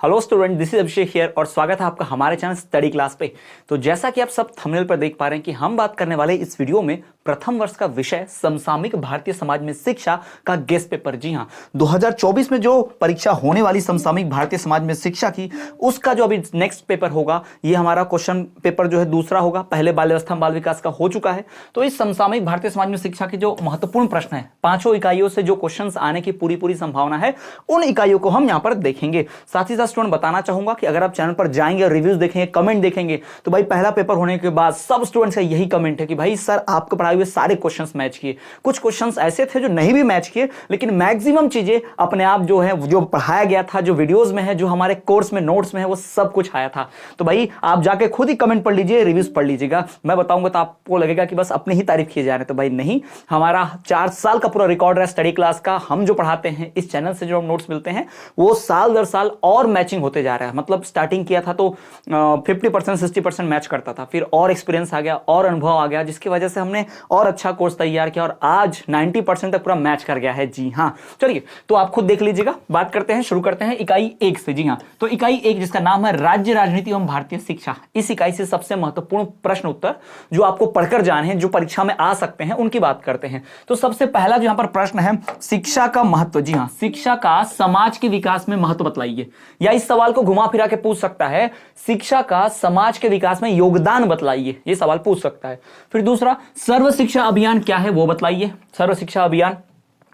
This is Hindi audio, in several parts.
Hello student, this is Abhishek here और स्वागत है आपका हमारे चैनल स्टडी क्लास पे। तो जैसा कि आप सब थंबनेल पर देख पा रहे हैं कि हम बात करने वाले इस वीडियो में प्रथम वर्ष का विषय समसामयिक भारतीय समाज में शिक्षा का गेस्ट पेपर। जी हाँ, 2024 में जो परीक्षा होने वाली समसामयिक भारतीय समाज में शिक्षा की, उसका जो अभी नेक्स्ट पेपर होगा, ये हमारा क्वेश्चन पेपर जो है दूसरा होगा। पहले बाल व्यवस्था बाल विकास का हो चुका है। तो इस समसामयिक भारतीय समाज में शिक्षा के जो महत्वपूर्ण प्रश्न है, 5 इकाइयों से जो क्वेश्चन आने की पूरी संभावना है, उन इकाइयों को हम यहाँ पर देखेंगे। साथ ही साथ स्टूडेंट बताना चाहूंगा कि अगर आप चैनल पर जाएंगे, रिव्यूज देखेंगे, कमेंट देखेंगे, तो भाई पहला पेपर होने के बाद सब स्टूडेंट्स का यही कमेंट है कि भाई सर आपके पढ़ाए हुए सारे क्वेश्चंस मैच किए। कुछ क्वेश्चंस ऐसे थे जो नहीं भी मैच किए, लेकिन मैक्सिमम चीजें अपने आप जो है, जो पढ़ाया गया था, जो वीडियोस में है, जो हमारे कोर्स में नोट्स में है, वो सब कुछ आया था। तो भाई आप जाके खुद ही कमेंट पढ़ लीजिए, रिव्यूज पढ़ लीजिएगा। मैं बताऊंगा तो आपको लगेगा कि बस अपनी ही तारीफ किए जा रहे हैं। तो भाई नहीं, हमारा 4 साल का पूरा रिकॉर्ड है स्टडी क्लास का। हम जो पढ़ाते हैं इस चैनल से, जो हम नोट्स मिलते हैं, वो साल दर साल और मैचिंग होते जा रहा है। मतलब स्टार्टिंग किया था तो 50% 60% मैच करता था, फिर और एक्सपीरियंस आ गया और अनुभव आ गया, जिसकी वजह से हमने और अच्छा कोर्स तैयार किया और आज 90% तक पूरा मैच कर गया है। जी हाँ, चलिए तो आप खुद देख लीजिएगा। बात करते हैं, शुरू करते हैं इकाई 1 से। जी हाँ, तो इकाई 1 जिसका नाम है राज्य राजनीति एवं भारतीय शिक्षा, इस इकाई से सबसे महत्वपूर्ण प्रश्न उत्तर जो आपको पढ़कर जाने हैं, जो परीक्षा में आ सकते हैं, उनकी बात करते हैं। तो सबसे पहला जो यहां पर प्रश्न है, शिक्षा का महत्व। जी हाँ, शिक्षा का समाज के विकास में महत्व बतलाइए। या इस सवाल को घुमा फिरा के पूछ सकता है, शिक्षा का समाज के विकास में योगदान बतलाइए, ये सवाल पूछ सकता है। फिर दूसरा, सर्व शिक्षा अभियान क्या है वो बतलाइए, सर्व शिक्षा अभियान।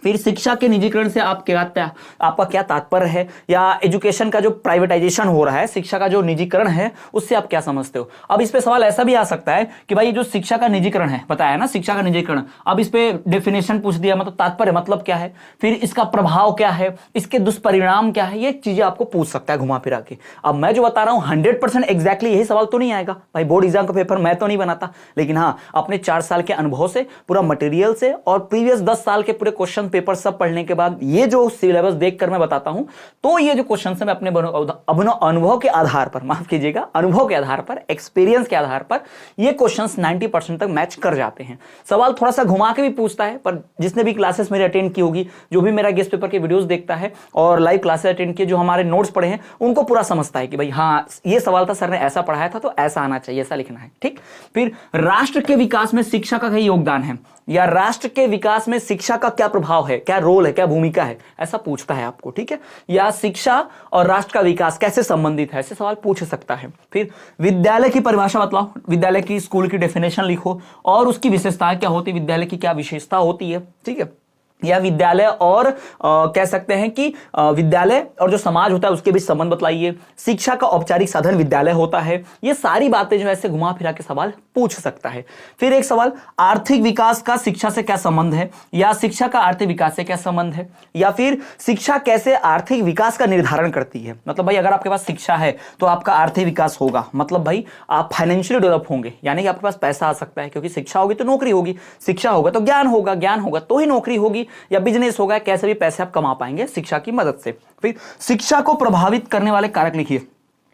फिर शिक्षा के निजीकरण से आपका क्या तात्पर्य है, या एजुकेशन का जो प्राइवेटाइजेशन हो रहा है, शिक्षा का जो निजीकरण है, उससे आप क्या समझते हो। अब इस पे सवाल ऐसा भी आ सकता है कि भाई जो शिक्षा का निजीकरण है, बताया ना शिक्षा का निजीकरण, अब इस पे डेफिनेशन पूछ दिया, मतलब तात्पर्य मतलब क्या है, फिर इसका प्रभाव क्या है, इसके दुष्परिणाम क्या है, ये चीजें आपको पूछ सकता है घुमा फिरा के। अब मैं जो बता रहा हूं 100% एग्जैक्टली यही सवाल तो नहीं आएगा भाई, बोर्ड एग्जाम का पेपर मैं तो नहीं बनाता, लेकिन हाँ अपने 4 साल के अनुभव से, पूरा मटेरियल से और प्रीवियस 10 साल के पूरे क्वेश्चन पेपर सब पढ़ने के बाद ये जो सिलेबस देखकर मैं बताता हूं, तो ये जो क्वेश्चन है मैं अपने अनुभव के आधार पर, माफ कीजिएगा, अनुभव के आधार पर, एक्सपीरियंस के आधार पर ये क्वेश्चंस 90% तक मैच कर जाते हैं। सवाल थोड़ा सा घुमा के भी पूछता है, पर जिसने भी क्लासेस मेरे अटेंड की होगी, जो भी मेरा गेस्ट पेपर के वीडियोस देखता है और लाइव क्लासेस अटेंड किए, जो हमारे नोट्स पढ़े हैं, उनको पूरा समझता है कि भाई हाँ ये सवाल था, सर ने ऐसा पढ़ाया था तो ऐसा आना चाहिए, ऐसा लिखना है। ठीक, फिर राष्ट्र के विकास में शिक्षा का क्या योगदान है, या राष्ट्र के विकास में शिक्षा का क्या प्रभाव है, क्या रोल है, क्या भूमिका है, ऐसा पूछता है आपको। ठीक है, या शिक्षा और राष्ट्र का विकास कैसे संबंधित है, ऐसे सवाल पूछ सकता है। फिर विद्यालय की परिभाषा बतलाओ, विद्यालय की, स्कूल की डेफिनेशन लिखो और उसकी विशेषताएं क्या होती है, विद्यालय की क्या विशेषता होती है। ठीक है, या विद्यालय और कह सकते हैं कि विद्यालय और जो समाज होता है उसके बीच संबंध बतलाइए। शिक्षा का औपचारिक साधन विद्यालय होता है। ये सारी बातें जो ऐसे घुमा फिरा के सवाल पूछ सकता है। फिर एक सवाल, आर्थिक विकास का शिक्षा से क्या संबंध है, या शिक्षा का आर्थिक विकास से क्या संबंध है, या फिर शिक्षा कैसे आर्थिक विकास का निर्धारण करती है। मतलब भाई अगर आपके पास शिक्षा है तो आपका आर्थिक विकास होगा, मतलब भाई आप फाइनेंशियली डेवलप होंगे, यानी कि आपके पास पैसा आ सकता है, क्योंकि शिक्षा होगी तो नौकरी होगी, शिक्षा होगा तो ज्ञान होगा, ज्ञान होगा तो ही नौकरी होगी या बिजनेस होगा, कैसे भी पैसे आप कमा पाएंगे शिक्षा की मदद से। फिर शिक्षा को प्रभावित करने वाले कारक लिखिए,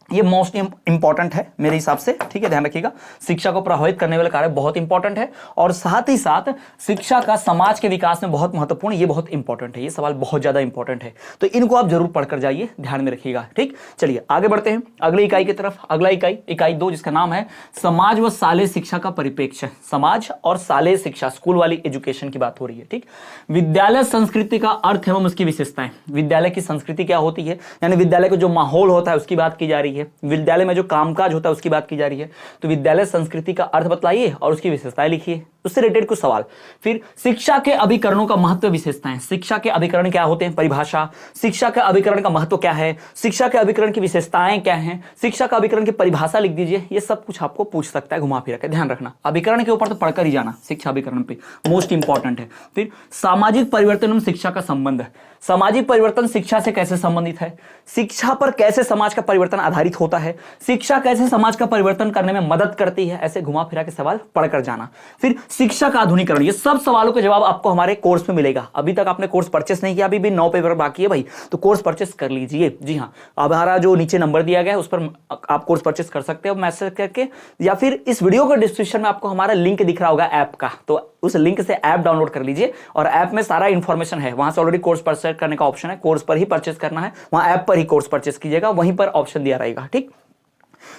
ये मोस्ट इंपॉर्टेंट है मेरे हिसाब से। ठीक है, ध्यान रखिएगा, शिक्षा को प्रभावित करने वाले कारक बहुत इंपॉर्टेंट है, और साथ ही साथ शिक्षा का समाज के विकास में बहुत महत्वपूर्ण, ये बहुत इंपॉर्टेंट है, ये सवाल बहुत ज्यादा इंपॉर्टेंट है, तो इनको आप जरूर पढ़कर जाइए, ध्यान में रखिएगा। ठीक, चलिए आगे बढ़ते हैं अगली इकाई की तरफ। अगला इकाई 2 जिसका नाम है समाज व शालेय शिक्षा का परिप्रेक्ष्य। समाज और शालेय शिक्षा, स्कूल वाली एजुकेशन की बात हो रही है। ठीक, विद्यालय संस्कृति का अर्थ एवं उसकी विशेषताएं, विद्यालय की संस्कृति क्या होती है, यानी विद्यालय का जो माहौल होता है उसकी बात की जा रही है, विद्यालय में जो कामकाज होता है उसकी बात की जा रही है। तो विद्यालय संस्कृति का अर्थ बतलाइए और उसकी विशेषताएं लिखिए, उससे रिलेटेड कुछ सवाल। फिर शिक्षा के अभिकरणों का महत्व, विशेषताएं, शिक्षा के अभिकरण क्या होते हैं, परिभाषा, शिक्षा के अभिकरण का महत्व क्या है, शिक्षा के अभिकरण की विशेषताएं क्या हैं, शिक्षा का अभिकरण की परिभाषा लिख दीजिए। ये सब कुछ आपको पूछ सकता है घुमा फिरा के, ध्यान रखना। अभिकरण के ऊपर तो पढ़कर ही जाना, शिक्षा अभिकरण पे मोस्ट इंपॉर्टेंट है। फिर सामाजिक परिवर्तन एवं शिक्षा का संबंध, सामाजिक परिवर्तन शिक्षा से कैसे संबंधित है, शिक्षा पर कैसे समाज का परिवर्तन आधारित होता है, शिक्षा कैसे समाज का परिवर्तन करने में मदद करती है, ऐसे घुमा फिरा के सवाल पढ़कर जाना। फिर शिक्षा का आधुनिकीकरण, ये सब सवालों का जवाब आपको हमारे कोर्स में मिलेगा। अभी तक आपने कोर्स परचेस नहीं किया, अभी भी 9 पेपर बाकी है भाई, तो कोर्स परचेस कर लीजिए। जी हाँ, अब हमारा जो नीचे नंबर दिया गया है उस पर आप कोर्स परचेस कर सकते हो मैसेज करके, या फिर इस वीडियो के डिस्क्रिप्शन में आपको हमारा लिंक दिख रहा होगा ऐप का, तो उस लिंक से ऐप डाउनलोड कर लीजिए और ऐप में सारा इंफॉर्मेशन है, वहां से ऑलरेडी कोर्स परचेस करने का ऑप्शन है, कोर्स पर ही परचेस करना है, वहां ऐप पर ही कोर्स परचेस कीजिएगा, वहीं पर ऑप्शन दिया रहेगा। ठीक,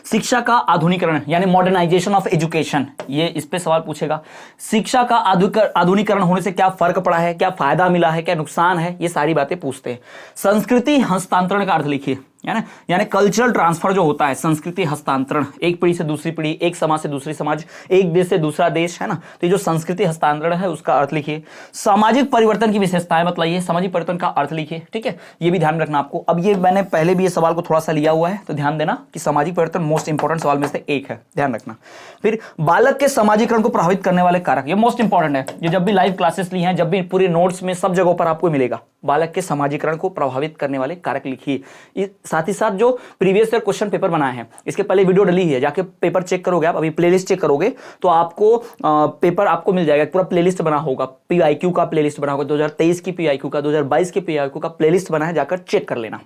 शिक्षा का आधुनिकीकरण यानी मॉडर्नाइजेशन ऑफ एजुकेशन, ये इस पे सवाल पूछेगा। शिक्षा का आधुनिकीकरण होने से क्या फर्क पड़ा है, क्या फायदा मिला है, क्या नुकसान है, ये सारी बातें पूछते हैं। संस्कृति हस्तांतरण का अर्थ लिखिए, है ना, यानी कल्चरल ट्रांसफर जो होता है, संस्कृति हस्तांतरण, एक पीढ़ी से दूसरी पीढ़ी, एक समाज से दूसरी समाज, एक देश से दूसरा देश, है ना, तो ये जो संस्कृति हस्तांतरण है उसका अर्थ लिखिए। सामाजिक परिवर्तन की विशेषताएं बतलाइए, सामाजिक परिवर्तन का अर्थ लिखिए। ठीक है, ये भी ध्यान रखना आपको। अब ये मैंने पहले भी ये सवाल को थोड़ा सा लिया हुआ है, तो ध्यान देना कि सामाजिक परिवर्तन मोस्ट इंपॉर्टेंट सवाल में से एक है, ध्यान रखना। फिर बालक के समाजीकरण को प्रभावित करने वाले कारक, ये मोस्ट इंपॉर्टेंट है, ये जब भी लाइव क्लासेस ली हैं, जब भी पूरे नोट्स में सब जगहों पर आपको मिलेगा। बालक के समाजीकरण को प्रभावित करने वाले कारक लिखिए। साथ ही साथ जो प्रीवियस ईयर क्वेश्चन पेपर बनाए हैं, इसके पहले वीडियो डली है, जाके पेपर चेक करोगे आप, अभी प्लेलिस्ट चेक करोगे तो आपको पेपर आपको मिल जाएगा, पूरा प्लेलिस्ट बना होगा, पीआईक्यू का प्लेलिस्ट बना होगा, 2023 की पीआईक्यू का, 2022 की पीआईक्यू का प्लेलिस्ट बना है, जाकर चेक कर लेना।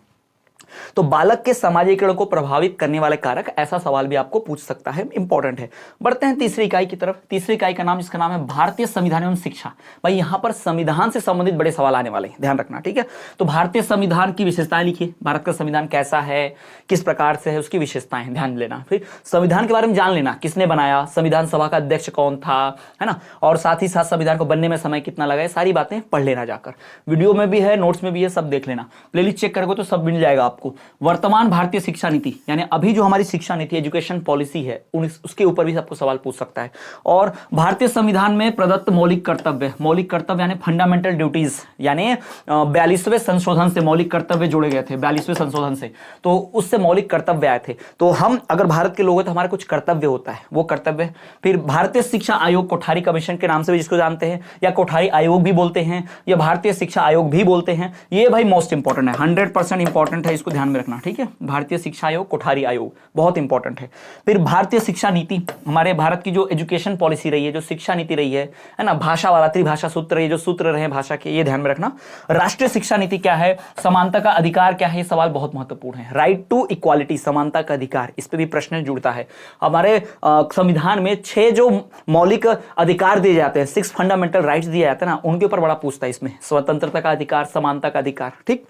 तो बालक के सामाजिकरण को प्रभावित करने वाले कारक, ऐसा सवाल भी आपको पूछ सकता है, इंपॉर्टेंट है। बढ़ते हैं तीसरी इकाई की तरफ। तीसरी इकाई का नाम, इसका नाम है भारतीय संविधान एवं शिक्षा। भाई यहां पर संविधान से संबंधित बड़े सवाल आने वाले हैं, ध्यान रखना। ठीक है, तो भारतीय संविधान की विशेषताएं लिखिए, भारत का संविधान कैसा है, किस प्रकार से है, उसकी विशेषताएं ध्यान लेना। फिर संविधान के बारे में जान लेना, किसने बनाया, संविधान सभा का अध्यक्ष कौन था, है ना, और साथ ही साथ संविधान को बनने में समय कितना लगा, सारी बातें पढ़ लेना जाकर। वीडियो में भी है, नोट्स में भी है, सब देख लेना। प्लेलिस्ट चेक करोगे तो सब मिल जाएगा आपको। वर्तमान भारतीय शिक्षा नीति, यानी अभी जो हमारी शिक्षा नीति, एजुकेशन पॉलिसी है, उसके ऊपर भी आपको सवाल पूछ सकता है। और भारतीय संविधान में प्रदत्त मौलिक कर्तव्य, मौलिक कर्तव्य यानी फंडामेंटल ड्यूटीज, यानी 42वें संशोधन से मौलिक कर्तव्य जोड़े गए थे, 42वें संशोधन से, तो उससे मौलिक कर्तव्य आए थे। तो हम अगर भारत के लोग हैं तो हमारे कुछ कर्तव्य होता है, वो कर्तव्य। फिर भारतीय शिक्षा आयोग, कोठारी कमीशन के नाम से भी जिसको जानते हैं, या कोठारी आयोग भी बोलते हैं, या भारतीय शिक्षा आयोग भी बोलते हैं, ये भाई मोस्ट इंपॉर्टेंट है, 100% इंपॉर्टेंट है, इसको ध्यान में रखना। ठीक है, भारतीय शिक्षा आयोग, कोठारी आयोग बहुत इंपॉर्टेंट है। फिर भारतीय शिक्षा नीति, हमारे भारत की जो एजुकेशन पॉलिसी रही है, जो शिक्षा नीति रही है ना, भाषा वाला त्रिभाषा सूत्र, ये जो सूत्र रहे भाषा के, ये ध्यान में रखना। राष्ट्रीय शिक्षा नीति क्या है, समानता का अधिकार क्या है, ये सवाल बहुत महत्वपूर्ण है। राइट टू इक्वालिटी, समानता का अधिकार, इस पे भी प्रश्न जुड़ता है। हमारे संविधान में 6 जो मौलिक अधिकार दिए जाते हैं, 6 फंडामेंटल राइट्स दिए जाते हैं ना, उनके ऊपर बड़ा पूछता है इसमें, स्वतंत्रता का अधिकार, समानता का अधिकार। ठीक,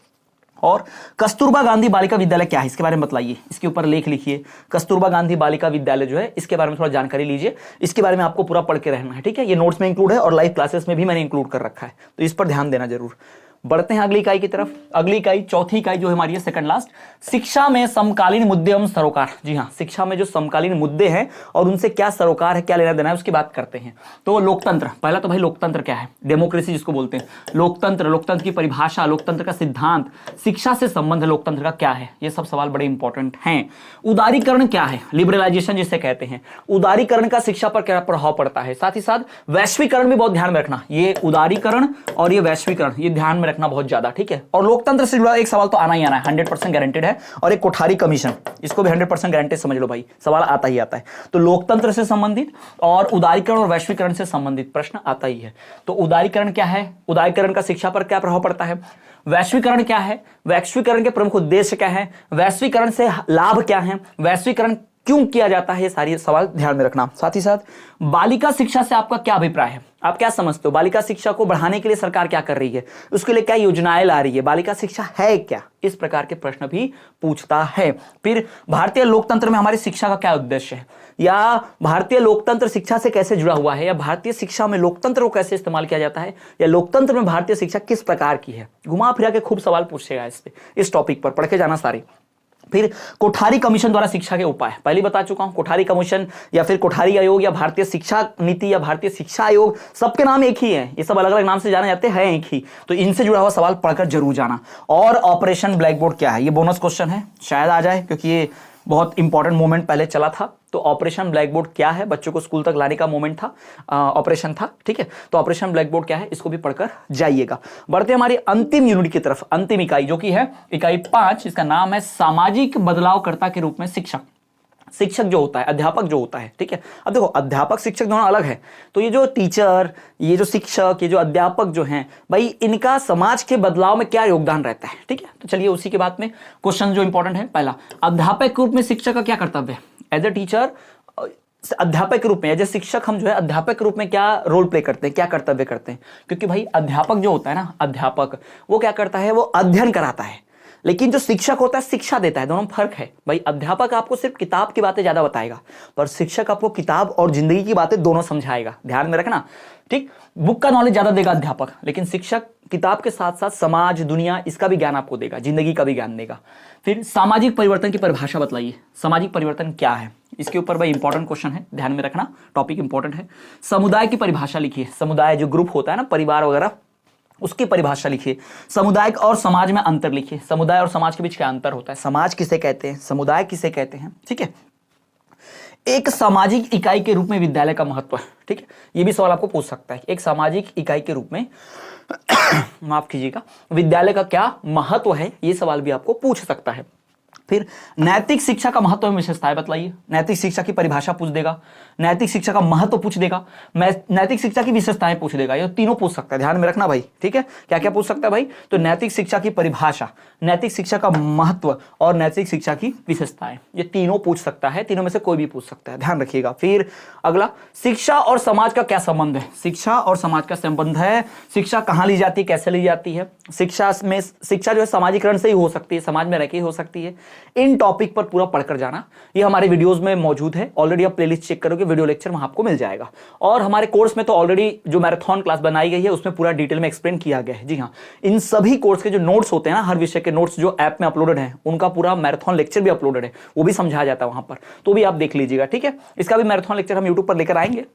और कस्तूरबा गांधी बालिका विद्यालय क्या है, इसके बारे में बतलाइए, इसके ऊपर लेख लिखिए। कस्तूरबा गांधी बालिका विद्यालय जो है, इसके बारे में थोड़ा जानकारी लीजिए, इसके बारे में आपको पूरा पढ़ के रहना है। ठीक है, ये नोट्स में इंक्लूड है और लाइव क्लासेस में भी मैंने इंक्लूड कर रखा है, तो इस पर ध्यान देना जरूर। बढ़ते हैं अगली इकाई की तरफ। अगली इकाई, चौथी इकाई जो हमारी है, सेकंड लास्ट, शिक्षा में समकालीन मुद्दे एवं सरोकार। जी हाँ, शिक्षा में जो समकालीन मुद्दे हैं और उनसे क्या सरोकार है, क्या लेना देना है, उसकी बात करते हैं। तो लोकतंत्र, पहला तो भाई लोकतंत्र क्या है, डेमोक्रेसी जिसको बोलते हैं, लोकतंत्र, लोकतंत्र की परिभाषा, लोकतंत्र का सिद्धांत, शिक्षा से संबंध लोकतंत्र का क्या है, ये सब सवाल बड़े इंपॉर्टेंट हैं। उदारीकरण क्या है, लिबरलाइजेशन जिसे कहते हैं, उदारीकरण का शिक्षा पर क्या प्रभाव पड़ता है। साथ ही साथ वैश्वीकरण भी बहुत ध्यान में रखना, ये उदारीकरण और ये वैश्वीकरण, ये ध्यान में रखना बहुत ज्यादा। ठीक है, और लोकतंत्र से जुड़ा एक सवाल तो आना ही आना है, 100% गारंटेड है। और एक कोठारी कमीशन, इसको भी 100% गारंटेड समझ लो भाई, सवाल आता ही आता है। तो लोकतंत्र से संबंधित और उदारीकरण और वैश्वीकरण से संबंधित प्रश्न आता ही है। तो उदारीकरण क्या है, उदारीकरण का शिक्षा पर क्या प्रभाव पड़ता है, वैश्वीकरण क्या है, वैश्वीकरण के प्रमुख उद्देश्य क्या है, वैश्वीकरण से लाभ क्या है, वैश्वीकरण क्यों किया जाता है, ये सारी सवाल ध्यान में रखना। साथ ही साथ बालिका शिक्षा से आपका क्या अभिप्राय है, आप क्या समझते हो, बालिका शिक्षा को बढ़ाने के लिए सरकार क्या कर रही है, उसके लिए क्या योजनाएं ला रही है, बालिका शिक्षा है क्या, इस प्रकार के प्रश्न भी पूछता है। फिर भारतीय लोकतंत्र में हमारी शिक्षा का क्या उद्देश्य है, या भारतीय लोकतंत्र शिक्षा से कैसे जुड़ा हुआ है, या भारतीय शिक्षा में लोकतंत्र को कैसे इस्तेमाल किया जाता है, या लोकतंत्र में भारतीय शिक्षा किस प्रकार की है, घुमा फिरा के खूब सवाल पूछेगा इस पे, इस टॉपिक पर पढ़ के जाना सारे। फिर कोठारी कमीशन द्वारा शिक्षा के उपाय, पहले बता चुका हूं, कोठारी कमीशन या फिर कोठारी आयोग या भारतीय शिक्षा नीति या भारतीय शिक्षा आयोग, सबके नाम एक ही है, ये सब अलग अलग नाम से जाने जाते हैं एक ही, तो इनसे जुड़ा हुआ सवाल पढ़कर जरूर जाना। और ऑपरेशन ब्लैक बोर्ड क्या है, ये बोनस क्वेश्चन है, शायद आ जाए क्योंकि ये बहुत इंपॉर्टेंट मोमेंट पहले चला था। तो ऑपरेशन ब्लैक बोर्ड क्या है, बच्चों को स्कूल तक लाने का मोमेंट था, ऑपरेशन था। ठीक है, तो ऑपरेशन ब्लैक बोर्ड क्या है, इसको भी पढ़कर जाइएगा। बढ़ते हमारी अंतिम यूनिट की तरफ, अंतिम इकाई जो कि है इकाई 5, इसका नाम है सामाजिक बदलावकर्ता के रूप में शिक्षा। शिक्षक जो होता है, अध्यापक जो होता है, ठीक है। अब देखो अध्यापक शिक्षक दोनों अलग है, तो ये जो टीचर, ये जो शिक्षक, ये जो अध्यापक जो हैं भाई, इनका समाज के बदलाव में क्या योगदान रहता है, ठीक है। तो चलिए उसी के बाद में क्वेश्चन जो इंपॉर्टेंट है, पहला, अध्यापक के रूप में शिक्षक का क्या कर्तव्य है। एज ए टीचर, अध्यापक के रूप में, एज ए शिक्षक हम जो है अध्यापक के रूप में क्या रोल प्ले करते हैं, क्या कर्तव्य करते हैं। क्योंकि भाई अध्यापक जो होता है ना, अध्यापक वो क्या करता है, वो अध्ययन कराता है, लेकिन जो शिक्षक होता है शिक्षा देता है। दोनों में फर्क है भाई। अध्यापक आपको सिर्फ किताब की बातें ज्यादा बताएगा, पर शिक्षक आपको किताब और जिंदगी की बातें दोनों समझाएगा, ध्यान में रखना, ठीक। बुक का नॉलेज ज्यादा देगा अध्यापक, लेकिन शिक्षक किताब के साथ साथ समाज, दुनिया, इसका भी ज्ञान आपको देगा, जिंदगी का भी ज्ञान देगा। फिर सामाजिक परिवर्तन की परिभाषा बताइए, सामाजिक परिवर्तन क्या है। इसके ऊपर भाई इंपॉर्टेंट क्वेश्चन है, ध्यान में रखना, टॉपिक इंपॉर्टेंट है। समुदाय की परिभाषा लिखिए, समुदाय जो ग्रुप होता है ना, परिवार वगैरह, उसकी परिभाषा लिखिए। समुदाय और समाज में अंतर लिखिए, समुदाय और समाज के बीच क्या अंतर होता है, समाज किसे कहते हैं, समुदाय किसे कहते हैं, ठीक है। एक सामाजिक इकाई के रूप में विद्यालय का महत्व है, ठीक है। ये भी सवाल आपको पूछ सकता है, एक सामाजिक इकाई के रूप में माफ कीजिएगा, विद्यालय का क्या महत्व है, ये सवाल भी आपको पूछ सकता है। फिर नैतिक शिक्षा का महत्व एवं विशेषताएं बतलाइए, नैतिक शिक्षा की परिभाषा पूछ देगा, नैतिक शिक्षा का महत्व पूछ देगा, नैतिक शिक्षा की विशेषताएं पूछ देगा, ये तीनों पूछ सकता है, ध्यान में रखना भाई, ठीक है। क्या क्या पूछ सकता है भाई, तो नैतिक शिक्षा की परिभाषा, नैतिक शिक्षा का महत्व और नैतिक शिक्षा की विशेषताएं, ये तीनों पूछ सकता है, तीनों में से कोई भी पूछ सकता है, ध्यान रखिएगा। फिर अगला, शिक्षा और समाज का क्या संबंध है, शिक्षा और समाज का संबंध है, शिक्षा कहां ली जाती है, कैसे ली जाती है, शिक्षा में, शिक्षा जो है सामाजिकरण से ही हो सकती है, समाज में रह के ही हो सकती है। इन टॉपिक पर पूरा पढ़कर जाना, ये हमारे वीडियोस में मौजूद है, ऑलरेडी आप प्लेलिस्ट चेक करोगे, वीडियो लेक्चर वहां आपको मिल जाएगा। और हमारे कोर्स में तो ऑलरेडी जो मैराथन क्लास बनाई गई है उसमें पूरा डिटेल में एक्सप्लेन किया गया है। जी हाँ, इन सभी कोर्स के जो नोट्स होते हैं ना, हर विषय के नोट्स जो ऐप में अपलोडेड है, उनका पूरा मैराथन लेक्चर भी अपलोडेड है, वो भी समझाया जाता है वहां पर, तो भी आप देख लीजिएगा, ठीक है। इसका भी मैराथन लेक्चर हम यूट्यूब पर लेकर आएंगे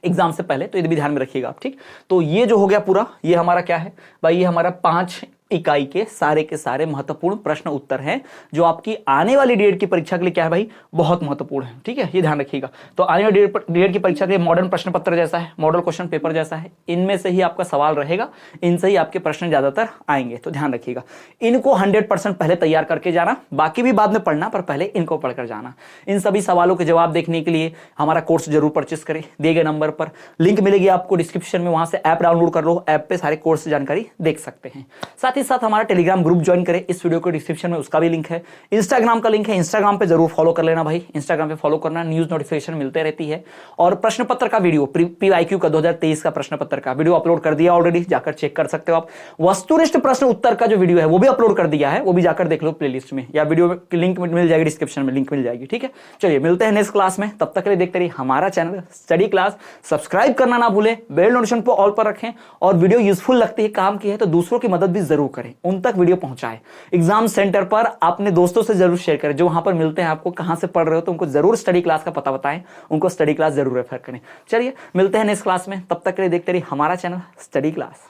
एग्जाम से पहले, तो ये भी ध्यान में रखिएगा आप, ठीक। तो ये जो हो गया पूरा, ये हमारा क्या है भाई, ये हमारा 5 इकाई के सारे महत्वपूर्ण प्रश्न उत्तर हैं, जो आपकी आने वाली डेट की परीक्षा के लिए क्या है भाई, बहुत महत्वपूर्ण है, ठीक है, ये ध्यान रखिएगा। तो आने वाली डेट की परीक्षा के लिए मॉडर्न प्रश्न पत्र जैसा है, मॉडल क्वेश्चन पेपर जैसा है, इनमें से ही आपका सवाल रहेगा, इनसे ही आपके प्रश्न ज्यादातर आएंगे, तो ध्यान रखिएगा। इनको 100% पहले तैयार करके जाना, बाकी भी बाद में पढ़ना, पर पहले इनको पढ़कर जाना। इन सभी सवालों के जवाब देखने के लिए हमारा कोर्स जरूर परचेस करें, दिए गए नंबर पर लिंक मिलेगी आपको डिस्क्रिप्शन में, वहां से ऐप डाउनलोड कर लो, ऐप पे सारे कोर्स की जानकारी देख सकते हैं। साथ ही साथ हमारा टेलीग्राम ग्रुप ज्वाइन करें, इस वीडियो के डिस्क्रिप्शन में उसका भी लिंक है। इंस्टाग्राम का लिंक है, इंस्टाग्राम पे जरूर फॉलो कर लेना भाई, इंस्टाग्राम पे फॉलो करना, न्यूज नोटिफिकेशन मिलते रहती है। और प्रश्न पत्र का वीडियो, PYQ का 2023 का प्रश्न पत्र का वीडियो अपलोड कर दिया ऑलरेडी, जाकर चेक कर सकते हो आप। वस्तुनिष्ठ प्रश्न उत्तर का जो वीडियो है वो भी अपलोड कर दिया है, वो भी जाकर देख लो प्लेलिस्ट में, या वीडियो की लिंक मिल जाएगी, डिस्क्रिप्शन में लिंक मिल जाएगी, ठीक है। चलिए मिलते हैं नेक्स्ट क्लास में, तब तक के लिए देखते रहिए हमारा चैनल स्टडी क्लास। सब्सक्राइब करना ना भूलें, बेल नोटिफिकेशन को ऑल पर रखें, और वीडियो यूजफुल लगती है, काम की है, तो दूसरों की मदद भी जरूर करें, उन तक वीडियो पहुंचाएं। एग्जाम सेंटर पर अपने दोस्तों से जरूर शेयर करें, जो वहां पर मिलते हैं आपको, कहां से पढ़ रहे हो, तो उनको जरूर स्टडी क्लास का पता बताएं, उनको स्टडी क्लास जरूर रेफर करें। चलिए मिलते हैं नेक्स्ट क्लास में, तब तक के लिए देखते रहिए हमारा चैनल स्टडी क्लास।